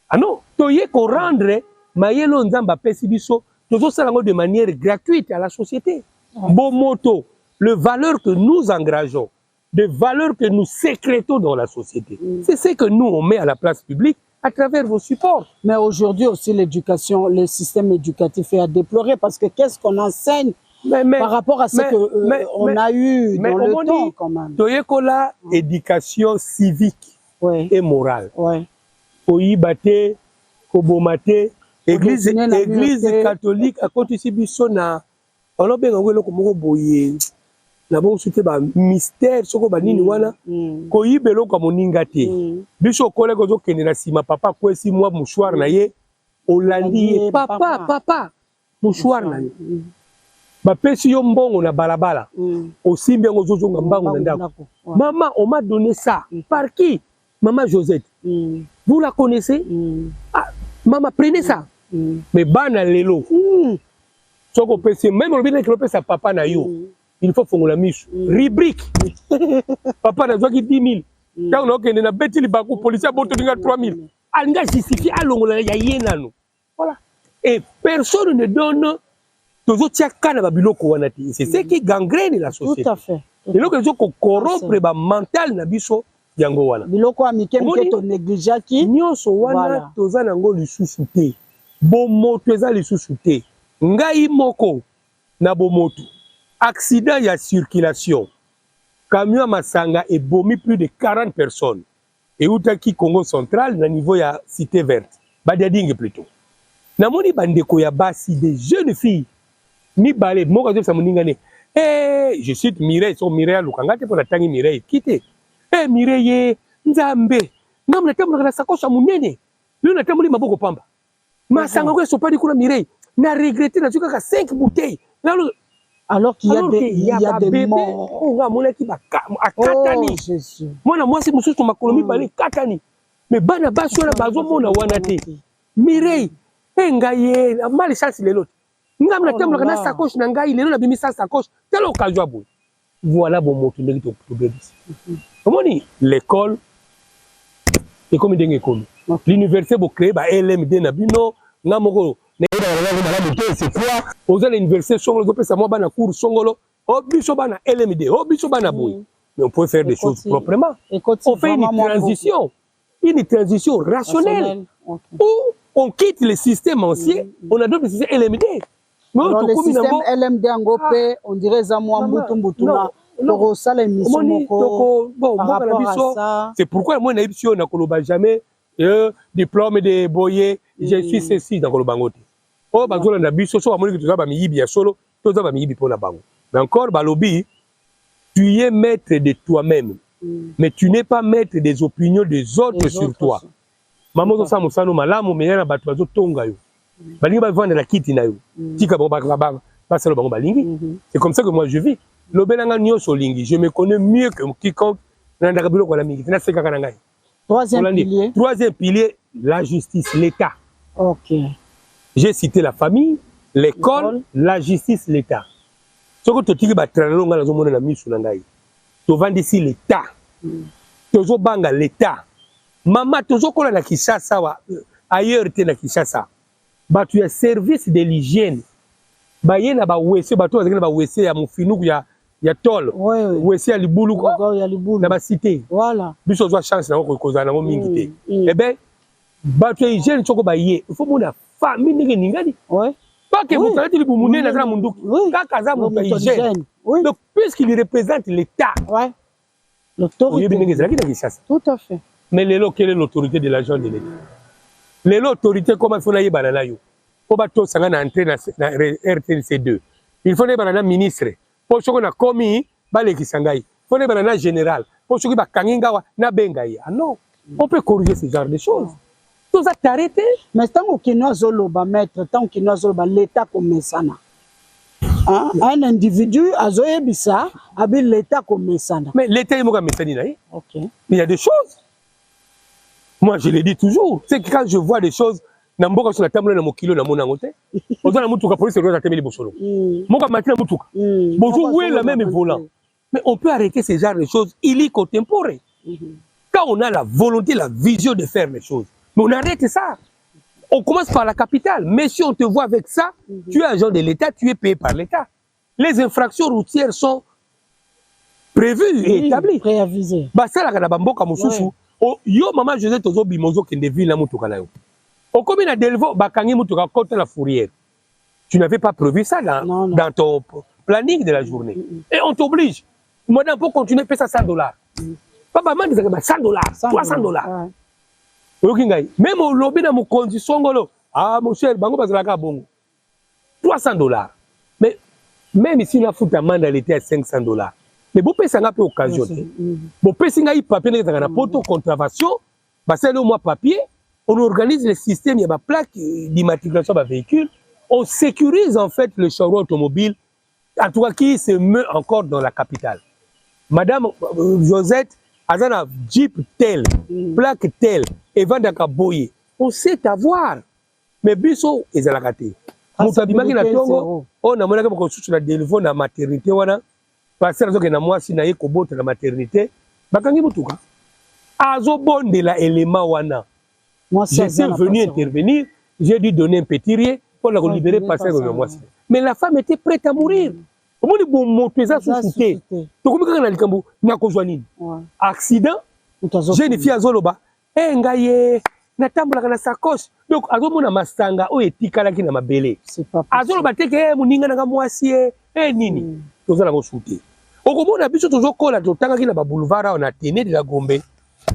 Ah non, toye ko rendre mayelo nzamba pesi biso tozo salango de manière gratuite à la société. Bon moto, le valeur que nous engageons, des valeurs que nous sécrétons dans la société. C'est ce que nous on met à la place publique à travers vos supports. Mais aujourd'hui aussi l'éducation, le système éducatif est à déplorer parce que qu'est-ce qu'on enseigne par rapport à ce qu'on a eu dans le temps quand même. Toyekola éducation civique et morale. Koyibate, kobomate, église catholique à côté si bisona. On a bien ngolo komoko boye. Na bon souté ba mystère soko ba nini wana koyibelo kwa moninga te. Biso kole kozo kende na sima papa kwesi mwa mouchoir na ye olandi papa mouchoir na ye. Ba pesi yo mbongo na balabala. Osimbi ngo zozonga mbango na ndako. Maman, on m'a donné ça. Par qui? Maman Josette. Vous la connaissez? Ah, maman, prenez ça. Mais bana lelo. Soko pesi même le bien que le pesi papa na yo. Il faut faire la mise. Rubrique. Papa n'a pas 10 000. Quand on a dit que bêti les bacs, policiers ont 3 000. On a justifié à l'onglet, il y a un. Voilà. Et personne ne donne. Toujours tia kana babiloko wana ti. C'est ce qui gangrène la société. Tout à fait. Et donc ils ont corrompre ba mental na biso yango wana. Biloko amike mketo négligea ki. Nyonso wana toza nango lisusu te. Bomoto eza lisusu te. Ngai moko na bomoto. Accident ya circulation. Camion Masanga est bomi plus de 40 personnes. Et outaki Congo central na niveau ya cité verte. Badiadingue plutôt. Namoni bandeko ya basi des jeunes filles. Ni balé moko zo samuningane. Je cite Mireille, son Mireille Lukanga te pour la tangi Mireille quitter. Mireille Nzambe. Ngam na tamu na sakosha munene. Lui na tamu maboko pamba. Masanga ko so pas di kuna Mireille. Na regretté na tuka 5 bouteilles. Alors qu'il y a des morts. Oh, mon équipe a katani. Moi c'est monsieur ma colonie balé katani. Mais bana baso na bazo mona wana te. Mireille ngaye la mal chance les l'autre. Ngam na tembo na sacoche na ngai lelo na bimi sa sacoche telo okazwa boy. Voilà bon mot ndenge to bebisi. Omoni l'école et comme ndenge école. L'université bo créer ba LMD na bino ngamoko c'est quoi aux l'université songolo pesa moi bana cours songolo o biso bana LMD o biso bana boy. Mais on peut faire des choses proprement. On fait une transition rationnelle. Où on quitte le système ancien, on adopte le système LMD. Alors le système LMD en Gopé, on dirait Zamouan Moutoumboutuna. C'est pourquoi moi, je n'ai jamais diplôme de boyer, je suis ceci dans le bangote. Oh, bazola na biso so amoni que tu vas miyibi ya solo, tu vas miyibi pour la bango. Mais encore balobi, tu es maître de toi-même, mais tu n'es pas maître des opinions des autres sur toi. Maman ça musano malamu menyana batu bazo tonga yo. Balingi ba vendre la kiti na yo. Tika bon ba salo bango balingi. C'est comme ça que moi je vis. Lobelanga nyoso lingi, je me connais mieux que quiconque na ndakabilo kwa la mingi. Na seka kana ngai. Troisième pilier, la justice, l'État. OK. J'ai cité la famille, l'école, la justice, l'État. Ce que tu dis, tu vends ici l'État. Tu vas l'État. Maman, tu vas na Kinshasa, ailleurs tu es na Kinshasa. Tu as service de l'hygiène. Tu as WC ya mufinuku ya tol. WC ya libulu na ba cité. Voilà. Biso zo chance na ko kozana ngo mingi te. Eh ben, tu as hygiène soko ba ye. Il faut mona famille ndenge ningani. Pas que vous avez dit que vous n'êtes pas munduki. Kaka za mu hygiène. Donc puisqu'il représente l'État. Ouais. L'autorité. Tout à fait. Mais quelle est l'autorité de l'agent de l'État? L'autorité, comment il faut y banana yo? Pour bateau sanga na entrer na RTNC2. Il faut y banana ministre. Pour ce qu'on a commis, balé qui sangai. Il faut y banana général. Pour ce qui va kanginga na bengai. Ah non, on peut corriger ce genre de choses. Tout ça t'arrêter. Mais tant qu'on a zolo ba maître, tant qu'on a zolo ba l'État comme ça na. Un individu azoyebisa abi l'état comme ça. Mais l'état est mon mesani. OK. Mais il y a des choses. Moi je le dis toujours, c'est que quand je vois des choses na mboka sur la table na mokilo na mona ngote. Ozo na mutuka police doit atemeli bosolo. Moka matina mutuka. Bonjour oui la même volant. Mais on peut arrêter ces genres de choses illico tempore. Quand on a la volonté, la vision de faire les choses. Mais on arrête ça. On commence par la capitale. Mais si on te voit avec ça, tu es agent de l'État, tu es payé par l'État. Les infractions routières sont prévues et établies. Préavisées. Bah ça la bamboka mususu. Yo maman José tozo bimozo kende ville na mutuka na yo. Au comme na Delvaux bakangi mutuka côté la fourrière. Tu n'avais pas prévu ça dans ton planning de la journée. Et on t'oblige. Madame pour continuer payer ça $100. Papa man disait $100, $300. Même au lobby dans mon condition ngolo. Ah mon cher bango bazalaka bongo. $300. Mais même ici on a foutu amende à l'été à $500. Mais vous payez ça n'a pas occasion. Vous payez ça n'a pas papier dans la poto contravention. Bah c'est le mois papier. On organise le système, il y a ma plaque d'immatriculation de véhicule. On sécurise en fait le chariot automobile, en tout cas qui se meut encore dans la capitale. Madame Josette, Azana Jeep tel, plaque tel, et Vandaka Boye. On sait avoir. Mais biso, ils ont la raté. Moutabimaki na tongo, on a monaka pour sur la Delvaux na maternité wana. Parce que na moi si na yeko bote na maternité, bakangi mutuka. Azo bonde la élément wana. J'étais venu intervenir, j'ai dû donner un petit riz pour la libérer passer au moi. Mais la femme était prête à mourir. Comment les bons mots ça sous-souté. Donc comment quand on a n'a ko joini. Accident. J'ai une fille à Zoloba. Eh ngaye na tambola na sacoche. Donc azo mona mastanga o etikala ki na mabele. C'est pas. Azoloba teke muninga na mwasi nini. Toza la sous-souté. Okomona biso tozo kola totanga ki na ba boulevard on a tenu de la Gombe.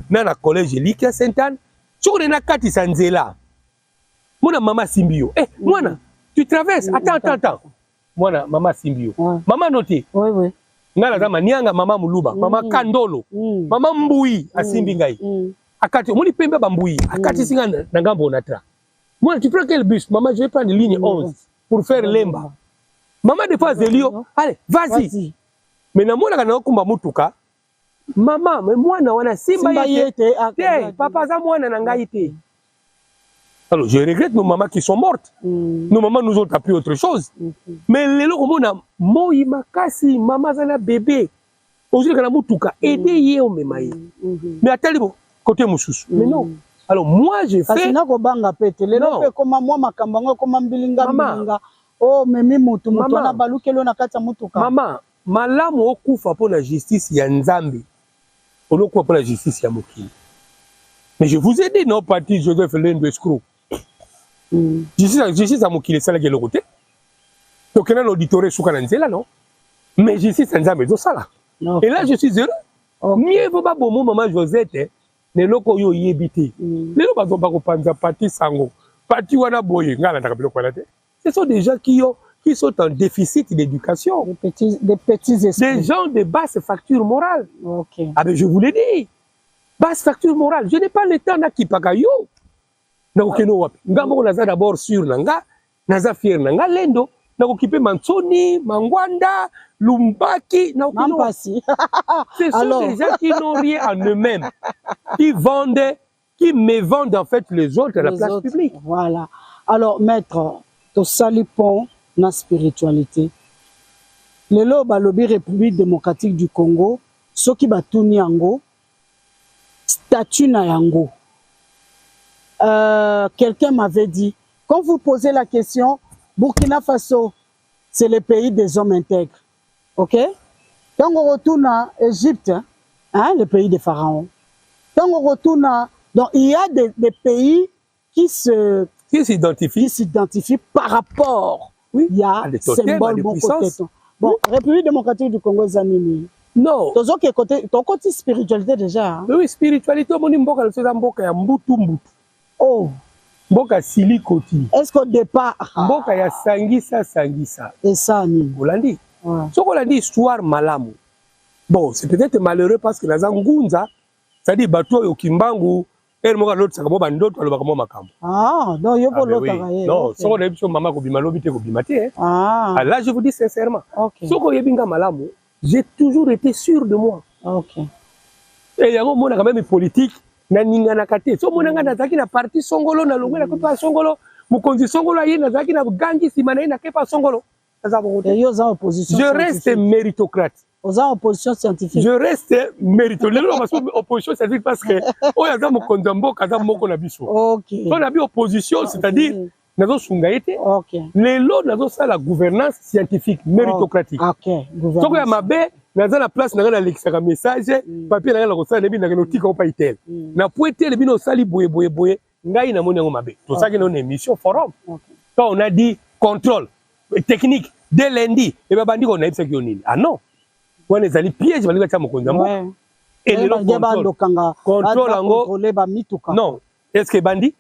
Na collège Likia Sainte-Anne. Si on a kati sanzela, moi maman Simbio. Eh, moi tu traverses. Attends. Moi maman Simbio. Maman noté. Oui. Ngala zama nianga maman Muluba, maman Kandolo, maman Mbui asimbi ngai. Akati moni pembe bambui, akati singa na ngambo natra. Moi tu prends quel bus? Maman je vais prendre ligne 11 pour faire Lemba. Maman de fois Zelio, allez, vas-y. Mais na mona kana okumba mutuka. Maman, mais moi na wana simba yete. Papa za moi na ngai te. Alors je regrette nos mamans qui sont mortes. Nos mamans nous ont appris autre chose. Mais les gens comme on a moi makasi maman za na bébé. Aujourd'hui kana mutuka aider ye o memaye. Mais attendez côté mususu. Mais non. Alors moi j'ai fait Asina ko banga pete le pe comme moi makambango comme mbilinga. Oh memi mutu na balukelo na kata mutuka. Maman, malamu okufa pour la justice ya Nzambe. On pour la justice Yamokili. Mais je vous ai dit, non, parti Joseph Lendo escroc. Justice Yamokili, c'est la gueule côté. Donc, il y a un auditoire sous Kananzela, non? Mais justice Nzambe, c'est ça là. Et là, je suis heureux. Mieux vaut pas bon maman Josette, les locaux yo yébité. Les locaux pas panza parti sango. Parti wana boye, ngala ndaka biloko wana te. Ce sont des gens qui sont en déficit d'éducation. Des petits esprits. Des gens de basse facture morale. Okay. Ah ben je vous l'ai dit. Basse facture morale. Je n'ai pas le temps na kipakayo. Na okeno wapi. Ngambo naza d'abord sur nanga, naza fier nanga lendo, na occupé Mansoni, Mangwanda, Lumbaki, na okeno wapi. Ce sont des gens qui n'ont rien en eux-mêmes. Qui vendent, qui me vendent en fait les autres à la place publique. Voilà. Alors maître, to salipon na spiritualité. Lelo balobi République démocratique du Congo, soki batuni yango, statut na yango. Quelqu'un m'avait dit, quand vous posez la question, Burkina Faso, c'est le pays des hommes intègres. Ok? Quand on retourne en Égypte, hein, le pays des pharaons. Quand on retourne donc il y a des pays qui s'identifient par rapport. Oui, il y a des symboles bon côté. Bon, République démocratique du Congo, Zanini. Non. Ton côté spiritualité déjà. Hein? Oui, spiritualité, on mboka le mboka ya mbutu mbutu. Oh. Mboka silikoti. Est-ce qu'au départ mboka ya sangisa. Et ça ni. Olandi. Ce qu'on a dit histoire malamu. Bon, c'est peut-être malheureux parce que la Zangunza, c'est-à-dire bateau au Kimbangu, Et moi l'autre ça comme bandoto alobaka mo makambo. Ah, donc yo po l'autre kaye. Non, soko na biso mama ko bima lobi te ko bima te. Ah. Là je vous dis sincèrement. OK. Soko yebinga malamu, j'ai toujours été sûr de moi. OK. Et yango mona quand même politique na ninga na kate. So mona nga nazaki na parti songolo na longwe na ko pa songolo. Mukonzi songolo ye nazaki na gangi simana na ke pa songolo. Je reste méritocrate. Aux oppositions scientifiques. Je reste méritocrate. Opposition scientifique parce que on a dans mon condambo kaza moko na biso. OK. On a bien opposition, c'est-à-dire nazo sungaite. OK. Les lots nazo ça la gouvernance scientifique méritocratique. OK. Gouvernance. Donc ya mabe naza la place na l'extra message papier na ko ça lebi na notika ko pa itel. Na poete lebi no sali boye ngai na moni ngo mabe. To ça que non émission forum. Quand on a dit contrôle technique dès lundi et ben bandi on a ça qui on ah non on les ali piège bali ka mokonza mo et le contrôle ngo non est-ce que bandi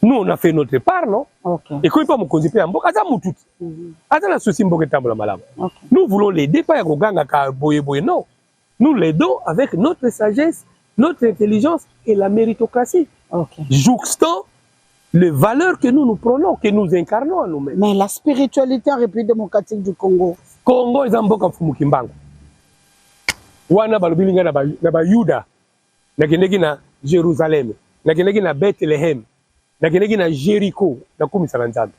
nous on a fait notre part non et quand il pas mokonzi pe mboka za mututi ata na souci mboka tambola malamu nous voulons l'aider pas ya koganga ka boye non nous l'aidons avec notre sagesse notre intelligence et la méritocratie jouxtant les valeurs que nous prenons, que nous incarnons en nous-mêmes. Mais la spiritualité en République démocratique du Congo. Congo est un peu comme Fumukimbango. Wana balobilinga na ba Yuda, na kendeki na Jérusalem, na kendeki na Bethlehem, na kendeki na Jéricho, na kumisa na Nzambe.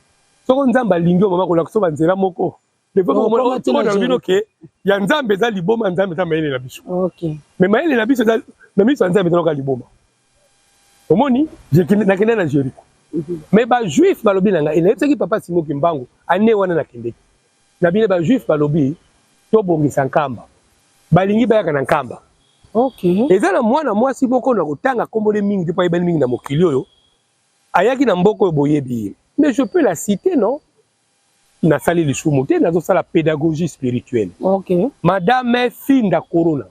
Soko Nzambe lingio mama ko lakuso banzela moko. Le peuple mo to na bino ke ya Nzambe za liboma Nzambe za maele na biso. OK. Mais maele na biso na biso Nzambe za ka liboma. Omoni, je na kendeki na Jéricho. Mais ba juif balobi nanga il est papa Simo Kimbangu ane wana na kendeki na bile ba juif balobi to bongisa nkamba balingi bayaka na nkamba. OK. Ezala mwana mwasi moko na kotanga kombole mingi te pa ibani mingi na mokili oyo ayaki na mboko boyebi. Mais je peux la citer non na sali lisumu te nazo sala pédagogie spirituelle. OK. Madame Finda Corona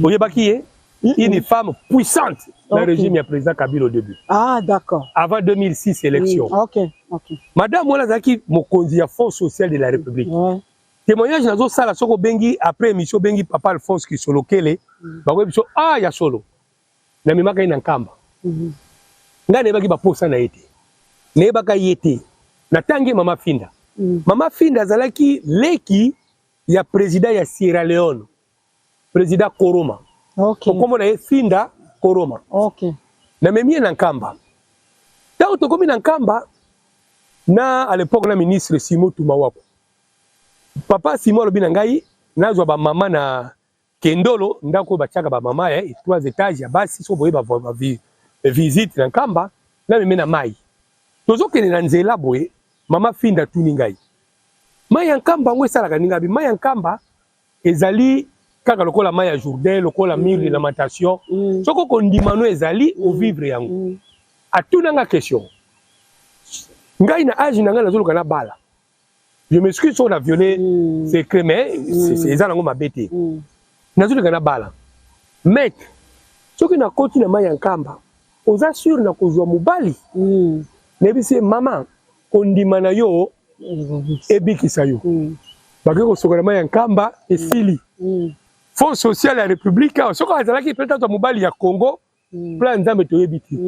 oyebaki ye une femme puissante dans le régime du président Kabila au début. Ah, d'accord. Avant 2006 élection. OK. Madame Mola Zaki, mokonzi ya Fonds social de la République. Témoignage nazo sala soko bengi après émission bengi papa Alphonse qui solo kele. Ba webiso ya solo. Na mimaka ina nkamba. Nga ne baki ba posa na yete. Ne baka yete. Na tangi mama Finda. Mama Finda zalaki leki ya président ya Sierra Leone. Président Koroma. OK. Comme on a Finda Koroma. OK. Na memie na nkamba. Tant to komi na nkamba na à l'époque na ministre Simo Tumawako. Papa Simo lobi na ngai nazwa ba mama na Kendolo ndako bachaka ba mama 3 étages ya basi so boye ba visite na nkamba na memie na mai. Tozo kene na nzela boye mama Finda tuni ngai. Mai ya nkamba ngwe sala kaninga bi mai ya nkamba ezali kaka lokola mai ya Jourdain lokola mur de lamentation soko kondimano ezali au vivre yango atuna nga question ngai na âge na nga nazoluka na bala je m'excuse sur la violé c'est crémé c'est ezala ngo mabete nazoluka na bala mec soki na koti na mai ya nkamba oza sûr na kozwa mobali nebisi mama kondimana yo ebikisa yo bake kosoka na mai ya nkamba esili Fonds social la République, ce qu'on a dit peut-être mobile ya Congo, plan nzambe toyebiti.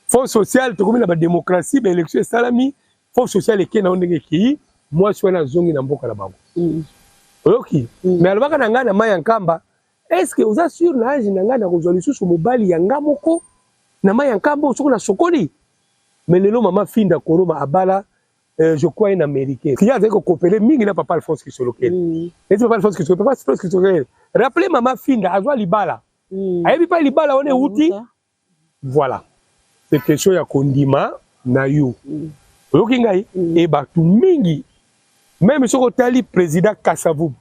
Fonds social to comme la démocratie, ben élection salami, fonds social et na ondenge ki, moi je suis na zongi na mboka la bango. OK. Mais albaka na nga na mai ya nkamba, est-ce que vous assure na âge na nga na kozali susu mobile ya ngamoko na mai ya nkamba soko na sokoli. Mais lelo mama Finda Koroma abala je crois une américaine. Qui a dit qu'on coopérait mingi na papa Alphonse qui sur lequel. Et papa Alphonse qui sur papa Alphonse qui sur lequel. Rappelez maman Finda azwa libala. Ayebi pa libala on est outil. Voilà. C'est question ya kondima na yo. Oyoki ngai e batu mingi. Même soko tali président Kasavu.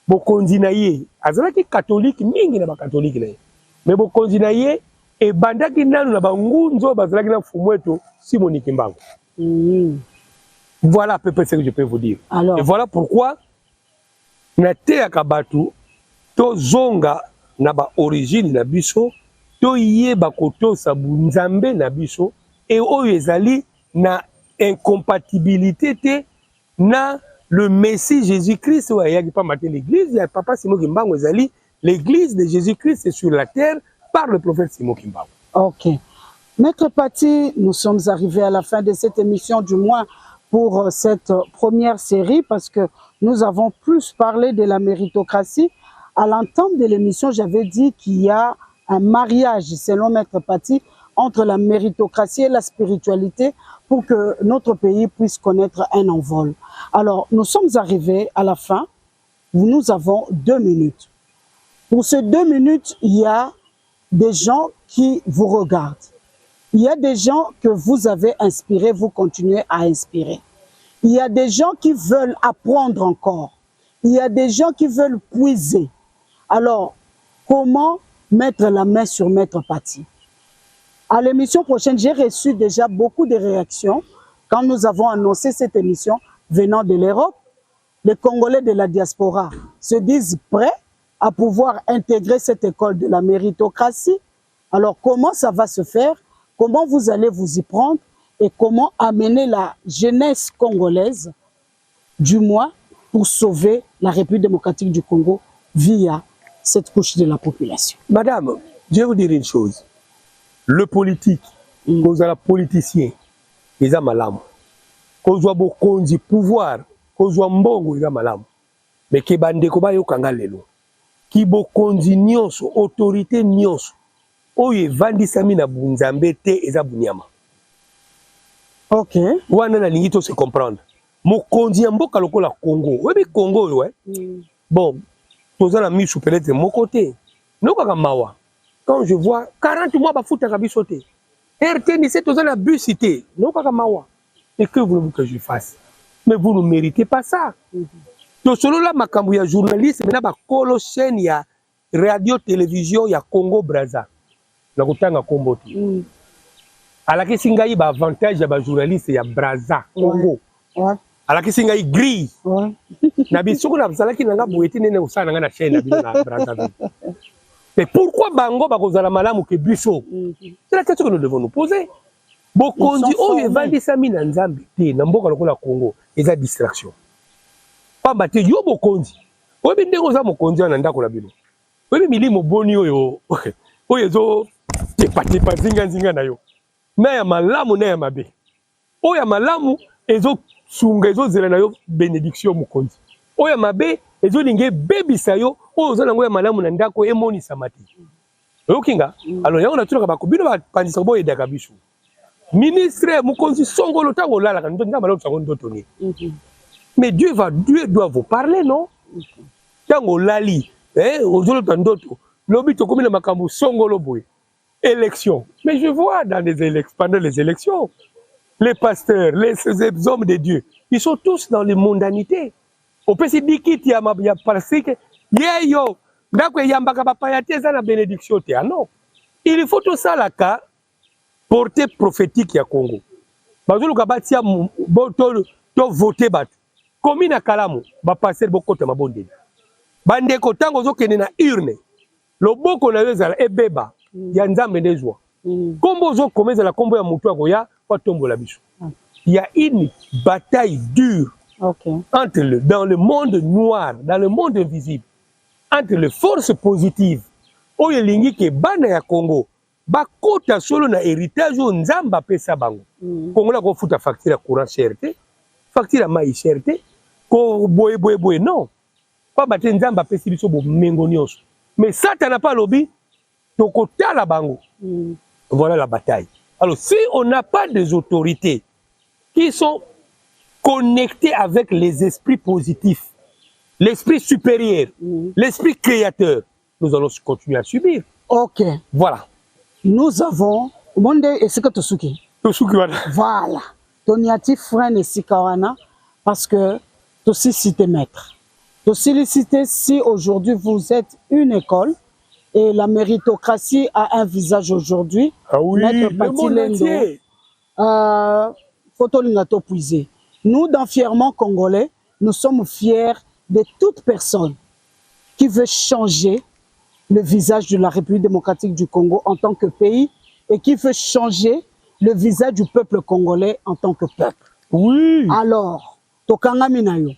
Bokonzi na ye azalaki catholique mingi na ba catholique na ye. Mais bokonzi na ye e bandaki nanu na bangunzo bazalaki na fumweto Simoni Kimbangu. Voilà à peu près ce que je peux vous dire. Alors, et voilà pourquoi na te ya kabatu to zonga na ba origine na biso to yeba koto sabu nzambe na biso et oyo ezali na incompatibilité te na le Messie Jésus-Christ ou ayaki pas matin l'église ya papa Simon Kimbangu ezali l'église de Jésus-Christ est sur la terre par le prophète Simon Kimba. Ok. Maître Paty, nous sommes arrivés à la fin de cette émission, du moins pour cette première série, parce que nous avons plus parlé de la méritocratie. À l'entame de l'émission, j'avais dit qu'il y a un mariage, selon Maître Paty, entre la méritocratie et la spiritualité pour que notre pays puisse connaître un envol. Alors, nous sommes arrivés à la fin. Nous avons 2 minutes. Pour ces 2 minutes, il y a des gens qui vous regardent. Il y a des gens que vous avez inspirés, vous continuez à inspirer. Il y a des gens qui veulent apprendre encore. Il y a des gens qui veulent puiser. Alors, comment mettre la main sur Maître Paty? À l'émission prochaine, j'ai reçu déjà beaucoup de réactions quand nous avons annoncé cette émission venant de l'Europe. Les Congolais de la diaspora se disent prêts à pouvoir intégrer cette école de la méritocratie. Alors, comment ça va se faire? Comment vous allez vous y prendre? Et comment amener la jeunesse congolaise, du moins, pour sauver la République démocratique du Congo via cette couche de la population? Madame, je vais vous dire une chose. Le politique, cause à la politicien, ils ont malam. Cause à beaucoup de pouvoir, cause à mbongo, ils ont malam. Mais qui bande koba yo kangalelo. Qui beaucoup de nyonso, autorité nyonso. Oye vandi sami na bunzambe te eza bunyama. Ok. Wana na lingito se comprendre. Mokonzi ya mboka lokola Congo. Webi Congo ouais. Bon, toza na misu peut-être mon côté. Nokaka mawa. Quand je vois 40 mois bafuta kabisote. RTNC toza na bus cité. Nokaka mawa. Et que voulez-vous que je fasse? Mais vous ne méritez pas ça. To solo la makambu ya journaliste mena ba kolo chaîne ya radio télévision ya Congo Brazza. Na kutanga komboti. Alaki singai ba avantage ya ba journaliste ya Brazza Congo. Ouais. Alaki singai gris. Ouais. Na bisuku na salaki nanga boyeti nene usana nga na chaîne na bino na Brazza. Mais pourquoi bango ba kozala malamu ke biso? C'est la question que nous devons nous poser. Bokonzi oyo evandisa mina nzambe te na mboka lokola Congo eza distraction. Pamba te yo bokonzi. Oyebi ndenge oza mokonzi na ndako na bino. Oyebi milimo boni oyo oyo ezo tepa zinga na yo. Na ya malamu na ya mabe. Oyo ya malamu ezo sunga ezo zela na yo bénédiction mokonzi. Oyo ya mabe ezo linge bebisa yo oyo oza nango ya malamu na ndako emonisa mati. Oyokinga alors yango natulaka bakobino bapandisa boye daka biso. Ministre mokonzi songolo tango lala kan ndonga malo tsango ndotoni. Mais Dieu doit vous parler, non? Tango lali, ozolo tandoto, lobi to komi na makambu songolo boy. Élection. Mais je vois dans les élections, pendant les élections, les pasteurs, les hommes de Dieu, ils sont tous dans les mondanités. Au petit dikit ya parsike, yo, ndako yambaka papaya te za na bénédiction te. Ah non. Il faut tout ça la ka portée prophétique ya Congo. Bazulu kabatia to voter bat. Komi na kalamu ba passer bokota mabondeli. Bande ko tango zokene na urne. Loboko na yezala ebeba ya nzambe ndezwa. Kombo zo komeza la kombo ya mutu akoya kwa tombo la biso. Il y a une bataille dure entre dans le monde noir, dans le monde invisible, entre les forces positives. Oyo lingi ke bana ya Congo bakota solo na héritage o nzamba pesa bango. Congo la ko futa facture ya courant cherté, facture ya mai cherté, ko boye non. Pas battre nzamba pesa biso bo mengo nyonso. Mais Satan n'a pas lobby, tokota la bango. Voilà la bataille. Alors si on n'a pas des autorités qui sont connectées avec les esprits positifs, l'esprit supérieur, l'esprit créateur, nous allons continuer à subir. Ok. Voilà. Nous avons... Monde est-ce que Tosuki? Tosuki, voilà. Voilà. Toniati freine Sikawana parce que Tosi cité maître. Tosi cité si aujourd'hui vous êtes une école et la méritocratie a un visage aujourd'hui. Ah oui, Maître le monde entier. Photo Lingato Puisé. Nous, dans Fièrement Congolais, nous sommes fiers de toute personne qui veut changer le visage de la République démocratique du Congo en tant que pays et qui veut changer le visage du peuple congolais en tant que peuple. Oui. Alors, Tokanga Minayo,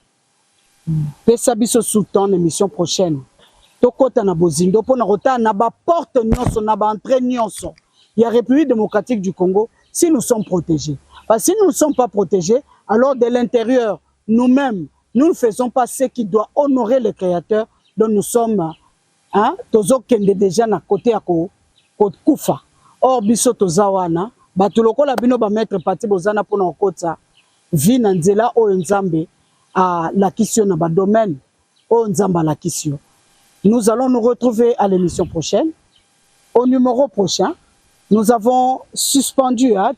Pessabiso sous ton émission prochaine. tokota na bozindo pona rota na ba porte nyonso na ba entrée nyonso. Il y a République démocratique du Congo si nous sommes protégés. Parce que si nous ne sommes pas protégés, alors de l'intérieur, nous-mêmes, nous ne faisons pas ce qui doit honorer le Créateur dont nous sommes. Hein? Tozo kende déjà na côté à kufa. Or biso tozawana, batuloko la bino ba mettre parti bozana pona okota. Vi na nzela o nzambe à la kisio na ba domaine o nzamba la kisio. Nous allons nous retrouver à l'émission prochaine. Au numéro prochain, nous avons suspendu à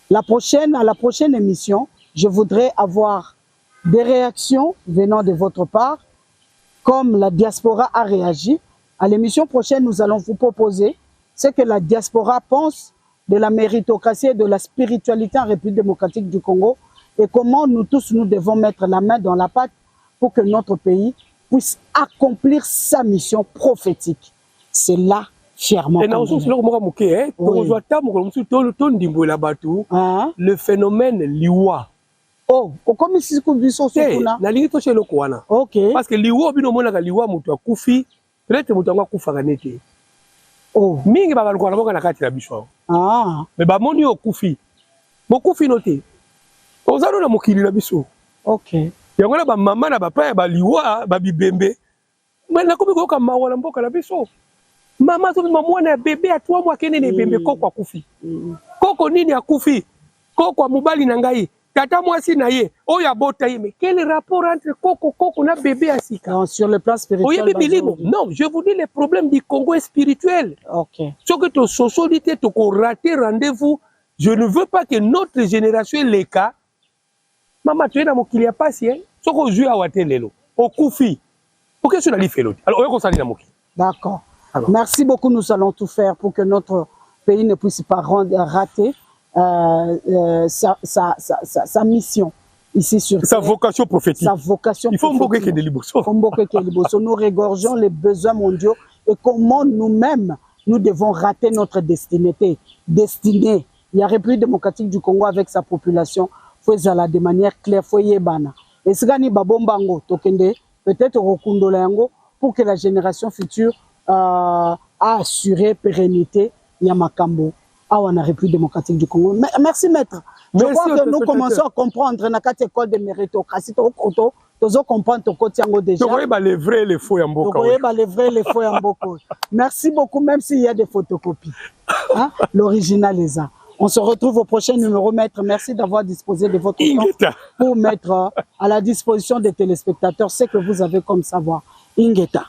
la prochaine émission, je voudrais avoir des réactions venant de votre part, comme la diaspora a réagi. À l'émission prochaine, nous allons vous proposer ce que la diaspora pense de la méritocratie et de la spiritualité en République démocratique du Congo et comment nous tous, nous devons mettre la main dans la pâte pour que notre pays puisse accomplir sa mission prophétique. C'est là, fièrement. Et le phénomène liwa. Oh, comme si ok. Parce que liwa, liwa, mutua kufi, peut-être mutua kufa ganete. Oh. Mingi bagalukwa na boka na kati la biso. Ah. Mais ba moni o kufi. Mo kufi noté. Ozalo na mokili la biso. Ok. Yango na ba mama na ba pa ba liwa ba bibembe. Mais na komi ko ka mawa na mboka la biso. Mama to mwana bébé à 3 mois kene ne bembe koko akufi. Koko nini akufi? Koko mobali na ngai. Tata mwasi na ye. Oya bota ye. Mais quel rapport entre koko na bébé à sika? Non, sur le plan spirituel. Non, je vous dis le problème du Congo est spirituel. Ok. Ce que tu socialité tu raté rendez-vous, je ne veux pas que notre génération les cas. Maman tu es dans mon qu'il y a pas si hein. Ce que je à watelelo. Au kufi. Pour que cela lui fait l'autre. Alors on s'en moki. D'accord. Merci beaucoup, nous allons tout faire pour que notre pays ne puisse pas rater sa mission ici sur sa vocation prophétique. Sa vocation il faut mboke que de liboso. Nous regorgeons les besoins mondiaux et comment nous-mêmes nous devons rater notre destinée. Il y a République démocratique du Congo avec sa population, faisala de manière claire, foyebana. Et ce gani babombango tokende peut-être rokundo yango pour que la génération future a assuré pérennité Yamakambo à la République démocratique du Congo. Merci maître. Je crois que nous commençons à comprendre dans cette école de méritocratie. Nous comprendre déjà. Les vrais et les faux Yamboka. Merci beaucoup, même s'il y a des photocopies. Hein? L'original les a. On se retrouve au prochain numéro, maître. Merci d'avoir disposé de votre temps pour mettre à la disposition des téléspectateurs ce que vous avez comme savoir. Ingeta.